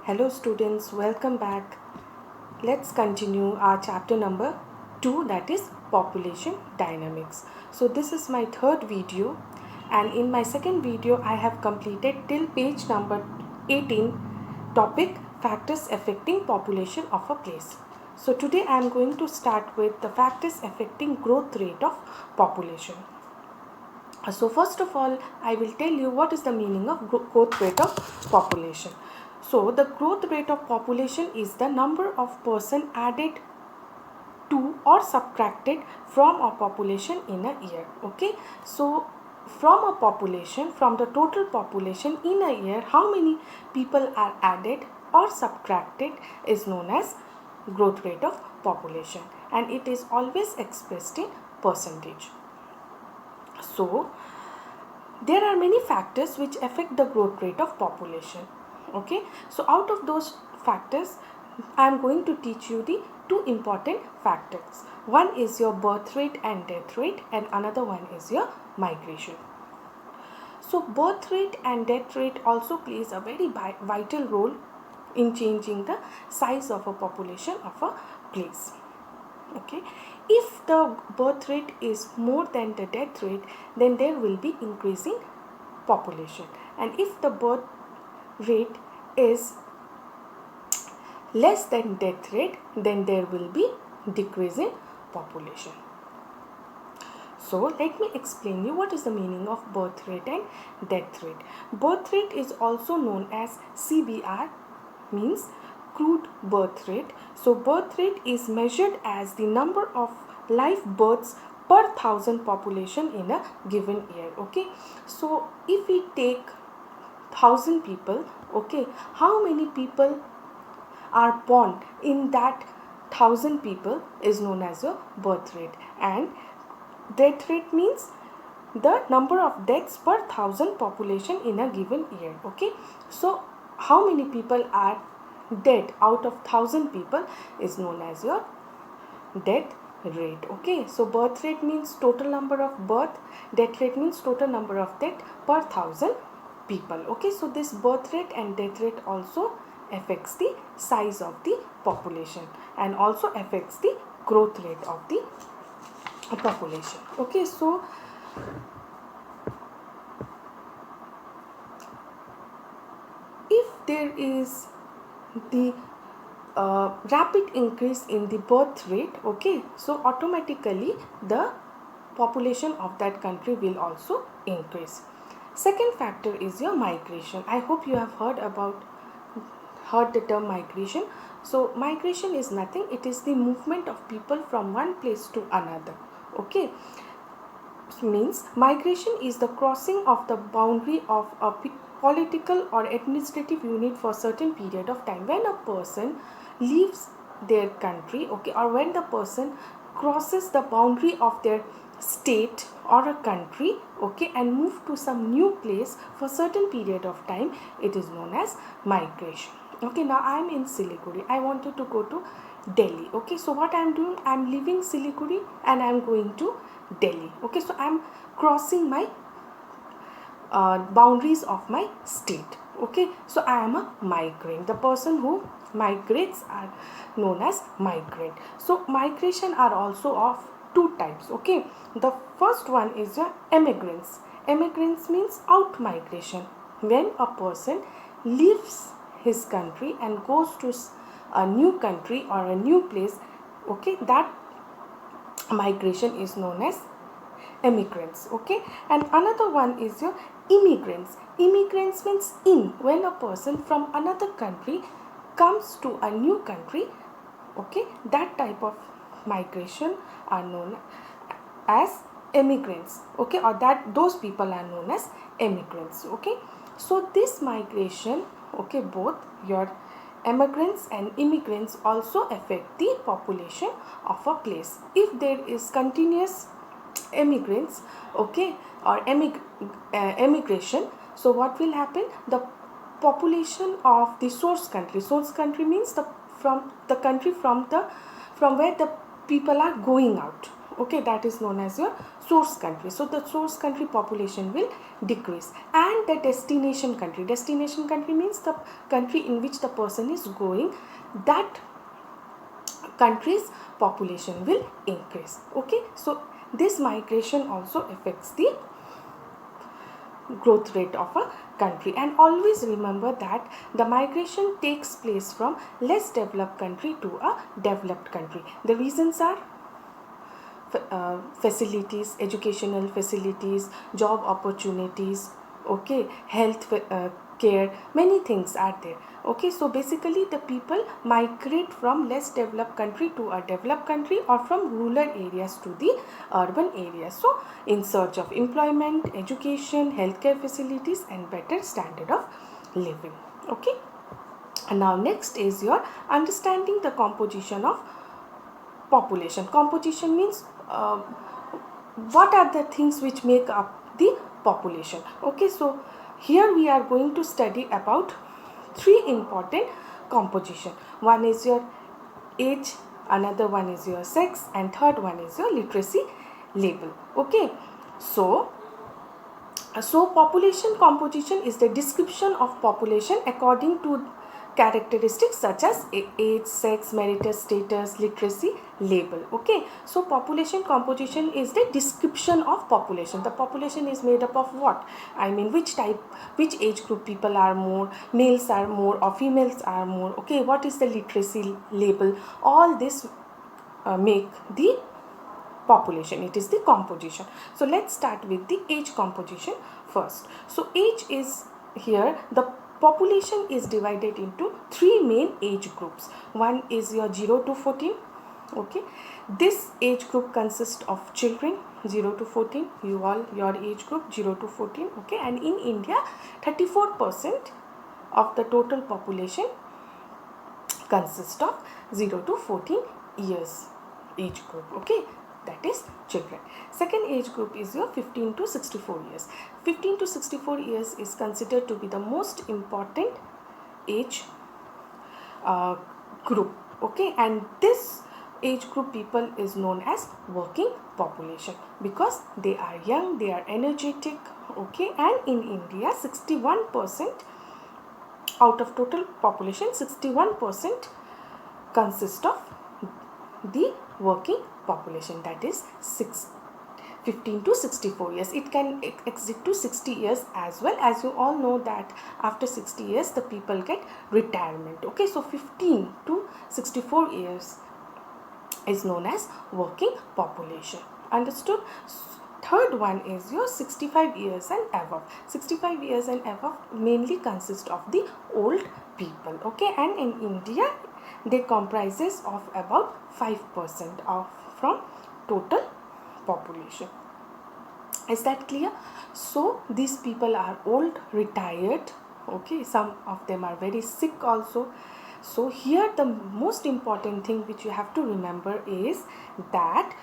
Hello students, welcome back. Let's continue our chapter number 2, that is population dynamics. So this is my third video, and in my second video I have completed till page number 18, topic factors affecting population of a place. So today I am going to start with the factors affecting growth rate of population. So first of all, I will tell you what is the meaning of growth rate of population. So the growth rate of population is the number of person added to or subtracted from a population in a year. Okay, so from a population, from the total population in a year, how many people are added or subtracted is known as growth rate of population, and it is always expressed in percentage. So there are many factors which affect the growth rate of population. Okay, so out of those factors I am going to teach you the two important factors. One is your birth rate and death rate, and another one is your migration. So birth rate and death rate also plays a very vital role in changing the size of a population of a place. Okay, if the birth rate is more than the death rate, then there will be increasing population, and if the birth rate is less than death rate, then there will be decreasing population. So let me explain you what is the meaning of birth rate and death rate. Birth rate is also known as CBR, means crude birth rate. So birth rate is measured as the number of live births per 1,000 population in a given year. Okay, so if we take 1,000 people, okay, how many people are born in that 1,000 people is known as your birth rate, and death rate means the number of deaths per 1,000 population in a given year. Okay, so how many people are dead out of 1,000 people is known as your death rate. Okay, so birth rate means total number of birth, death rate means total number of death per 1,000 people. Okay, so this birth rate and death rate also affects the size of the population and also affects the growth rate of the population. Okay, so if there is the rapid increase in the birth rate, okay, so automatically the population of that country will also increase. Second factor is your migration. I hope you have heard the term migration. So migration is nothing, it is the movement of people from one place to another. Okay, means migration is the crossing of the boundary of a political or administrative unit for certain period of time. When a person leaves their country, okay, or when the person crosses the boundary of their state or a country, okay, and move to some new place for certain period of time, it is known as migration. Okay, now I am in Siliguri, I wanted to go to Delhi. Okay, so what I am doing, I am leaving Siliguri and I am going to Delhi. Okay, so I am crossing my boundaries of my state. Okay, so I am a migrant. The person who migrates are known as migrant. So migration are also of two types. Okay, the first one is your emigrants. Emigrants means out migration, when a person leaves his country and goes to a new country or a new place. Okay, that migration is known as immigrants. Okay, and another one is your immigrants. Immigrants means in, when a person from another country comes to a new country. Okay, that type of migration are known as immigrants. Okay, or that those people are known as immigrants. Okay, so this migration, okay, both your immigrants and immigrants also affect the population of a place. If there is continuous immigrants, okay, or emigration, so what will happen, the population of the source country means the from the country from where the people are going out, Okay, that is known as your source country. So the source country population will decrease. And the destination country means the country in which the person is going, that country's population will increase. Okay, so this migration also affects the growth rate of a country. And always remember that the migration takes place from less developed country to a developed country. The reasons are facilities, educational facilities, job opportunities, okay, health care, many things are there. Okay, so basically the people migrate from less developed country to a developed country, or from rural areas to the urban areas, so in search of employment, education, healthcare facilities and better standard of living. Okay, and now next is your understanding the composition of population. Composition means what are the things which make up the population. Okay, so here we are going to study about three important composition. One is your age, another one is your sex, and third one is your literacy level. Okay, so population composition is the description of population according to characteristics such as age, sex, marital status, literacy level. Okay, so population composition is the description of population. The population is made up of what? I mean, which age group people are more, males are more or females are more. Okay, what is the literacy level? All this make the population. It is the composition. So let's start with the age composition first. So age is here, the population is divided into three main age groups. One is your 0 to 14. Okay, this age group consists of children 0 to 14, your age group 0 to 14. Okay, and in India 34% of the total population consists of 0 to 14 years age group. Okay, that is children. Second age group is your 15 to 64 years. 15 to 64 years is considered to be the most important age group. Okay, and this age group people is known as working population because they are young, they are energetic. Okay, and in India 61% out of total population, 61% consist of the working population, that is 15 to 64 years. It can exit to 60 years as well. As you all know that after 60 years the people get retirement. Okay, so 15 to 64 years is known as working population. Understood? Third one is your 65 years and above. 65 years and above mainly consist of the old people. Okay, and in India they comprises of about 5% of from total population. Is that clear? So these people are old, retired. Okay, some of them are very sick also. So here the most important thing which you have to remember is that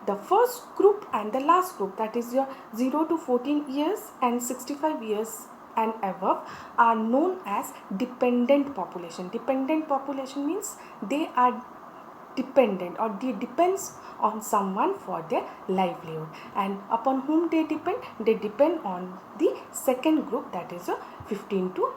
the first group and the last group, that is your 0 to 14 years and 65 years and above, are known as dependent population. Dependent population means they are dependent or they depends on someone for their livelihood, and upon whom they depend on the second group, that is a 15 to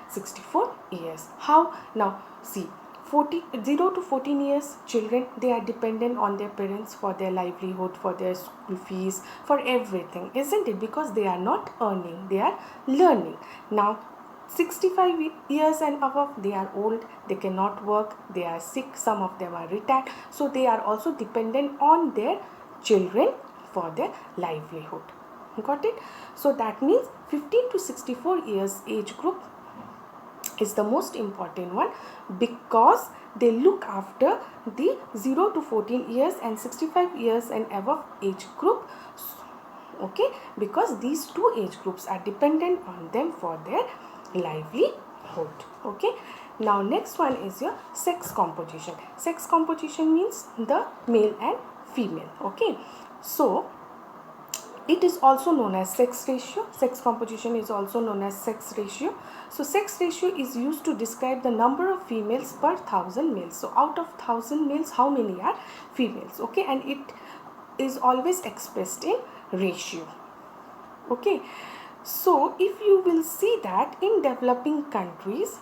64 years. How? Now see, 0 to 14 years children, they are dependent on their parents for their livelihood, for their school fees, for everything, isn't it? Because they are not earning, they are learning. Now 65 years and above, they are old, they cannot work, they are sick, some of them are retired, so they are also dependent on their children for their livelihood. Got it? So that means 15 to 64 years age group is the most important one because they look after the 0 to 14 years and 65 years and above age group. Okay, because these two age groups are dependent on them for their livelihood. Okay, now next one is your sex composition. Sex composition means the male and female. Okay, so it is also known as sex ratio. Sex composition is also known as sex ratio. So sex ratio is used to describe the number of females per 1000 males. So out of 1000 males, how many are females? Okay, and it is always expressed in ratio. Okay, so if you will see that in developing countries,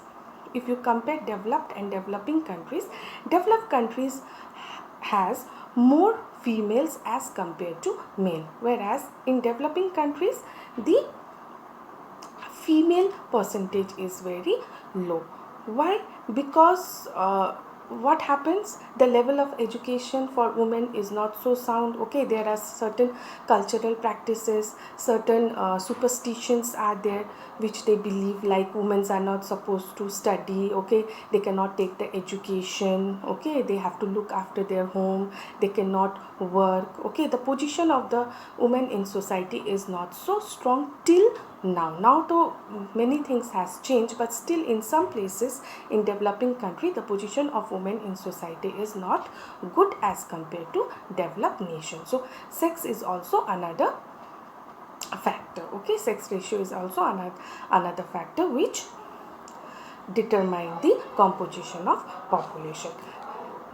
if you compare developed and developing countries, developed countries has more females as compared to male, whereas in developing countries the female percentage is very low. Why? Because what happens, the level of education for women is not so sound. Okay, there are certain cultural practices, certain superstitions are there which they believe, like women are not supposed to study. Okay, they cannot take the education. Okay, they have to look after their home, they cannot work. Okay, the position of the woman in society is not so strong till now though many things has changed, but still in some places in developing country the position of women in society is not good as compared to developed nation. So sex is also another factor. Okay, sex ratio is also another factor which determine the composition of population.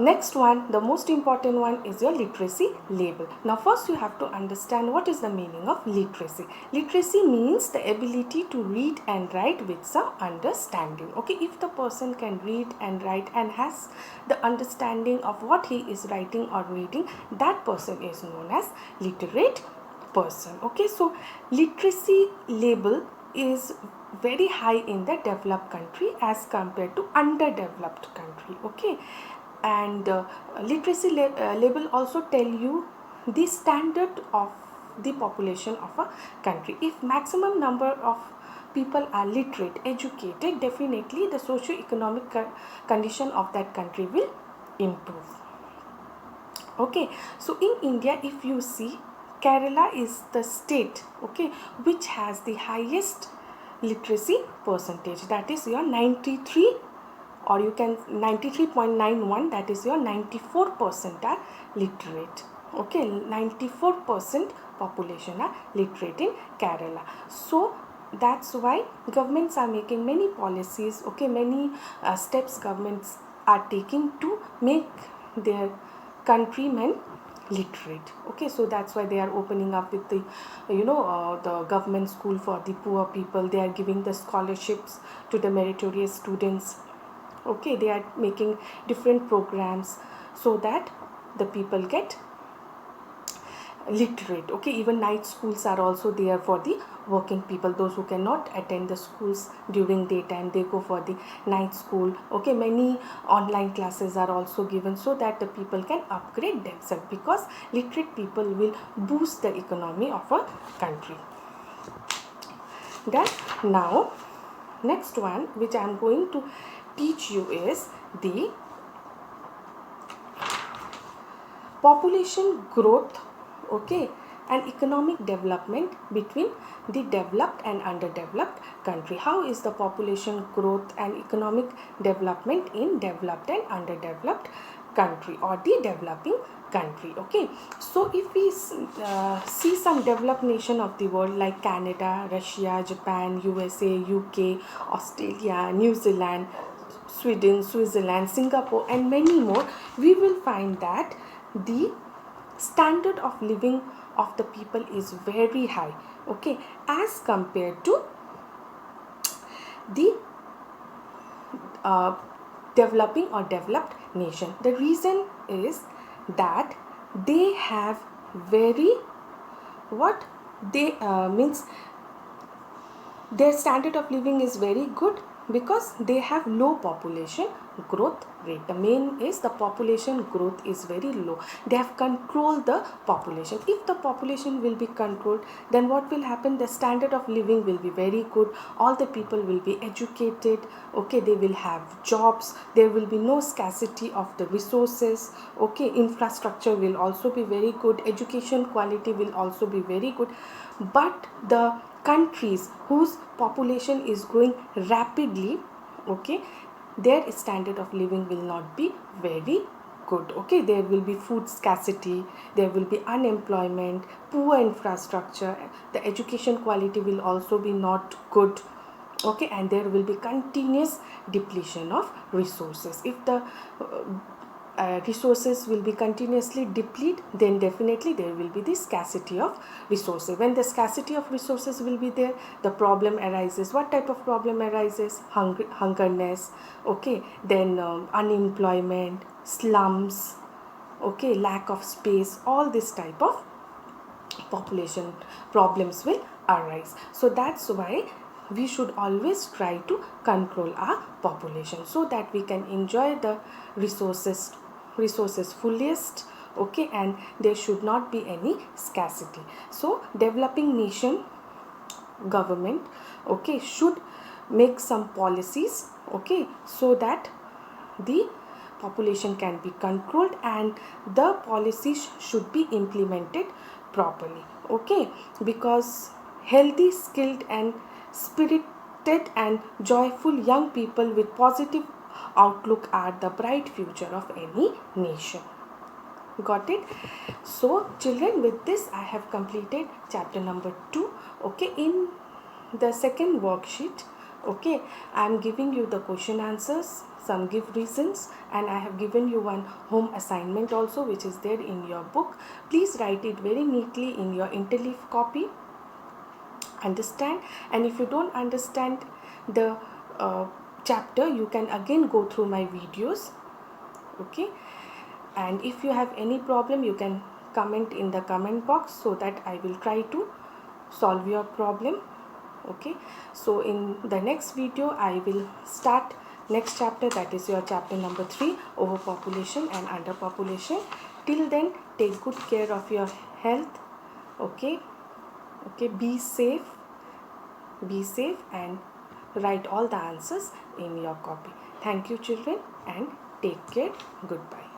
Next one, the most important one, is your literacy label. Now first you have to understand what is the meaning of literacy. Literacy means the ability to read and write with some understanding. Okay, if the person can read and write and has the understanding of what he is writing or reading, that person is known as literate person. Okay, so literacy label is very high in the developed country as compared to underdeveloped country. Okay, and literacy label also tell you the standard of the population of a country. If maximum number of people are literate, educated, definitely the socio-economic condition of that country will improve. Okay, so in India, if you see, Kerala is the state, okay, which has the highest literacy percentage, that is your 93, or you can 93.91, that is your 94% are literate. Okay, 94% population are literate in Kerala. So that's why governments are making many policies. Okay, many steps governments are taking to make their countrymen literate. Okay, so that's why they are opening up with the the government school for the poor people. They are giving the scholarships to the meritorious students. Okay, they are making different programs so that the people get literate. Okay, even night schools are also there for the working people, those who cannot attend the schools during daytime, they go for the night school. Okay, many online classes are also given so that the people can upgrade themselves, because literate people will boost the economy of a country. Then now next one which I am going to teach you is the population growth, okay, and economic development between the developed and underdeveloped country. How is the population growth and economic development in developed and underdeveloped country or the developing country? Okay, so if we see some developed nation of the world like Canada, Russia, Japan, USA, UK, Australia, New Zealand, Sweden, Switzerland, Singapore, and many more, we will find that the standard of living of the people is very high, okay, as compared to the developing or developed nation. The reason is that they have very what they means their standard of living is very good because they have low population growth rate. The main is the population growth is very low. They have controlled the population. If the population will be controlled, then what will happen? The standard of living will be very good. All the people will be educated. Okay, they will have jobs. There will be no scarcity of the resources. Okay, infrastructure will also be very good. Education quality will also be very good. But the countries whose population is growing rapidly, okay, their standard of living will not be very good. Okay, there will be food scarcity, there will be unemployment, poor infrastructure, the education quality will also be not good. Okay, and there will be continuous depletion of resources. If the resources will be continuously depleted, then definitely there will be the scarcity of resources. When the scarcity of resources will be there, the problem arises. What type of problem arises? Hungerness, okay, then unemployment, slums, okay, lack of space, all this type of population problems will arise. So that's why we should always try to control our population, so that we can enjoy the resources fullest, okay, and there should not be any scarcity. So developing nation government, okay, should make some policies, okay, so that the population can be controlled and the policies should be implemented properly, okay, because healthy, skilled and spirited and joyful young people with positive outlook are the bright future of any nation. Got it? So children, with this I have completed chapter number 2. Okay, in the second worksheet, okay, I am giving you the question answers, some give reasons, and I have given you one home assignment also, which is there in your book. Please write it very neatly in your interleaf copy. Understand? And if you don't understand the chapter, you can again go through my videos, okay. And if you have any problem, you can comment in the comment box, so that I will try to solve your problem, okay. So in the next video I will start next chapter, that is your chapter number 3, overpopulation and underpopulation. Till then, take good care of your health, okay. Be safe and write all the answers in your copy. Thank you children, and take care. Goodbye.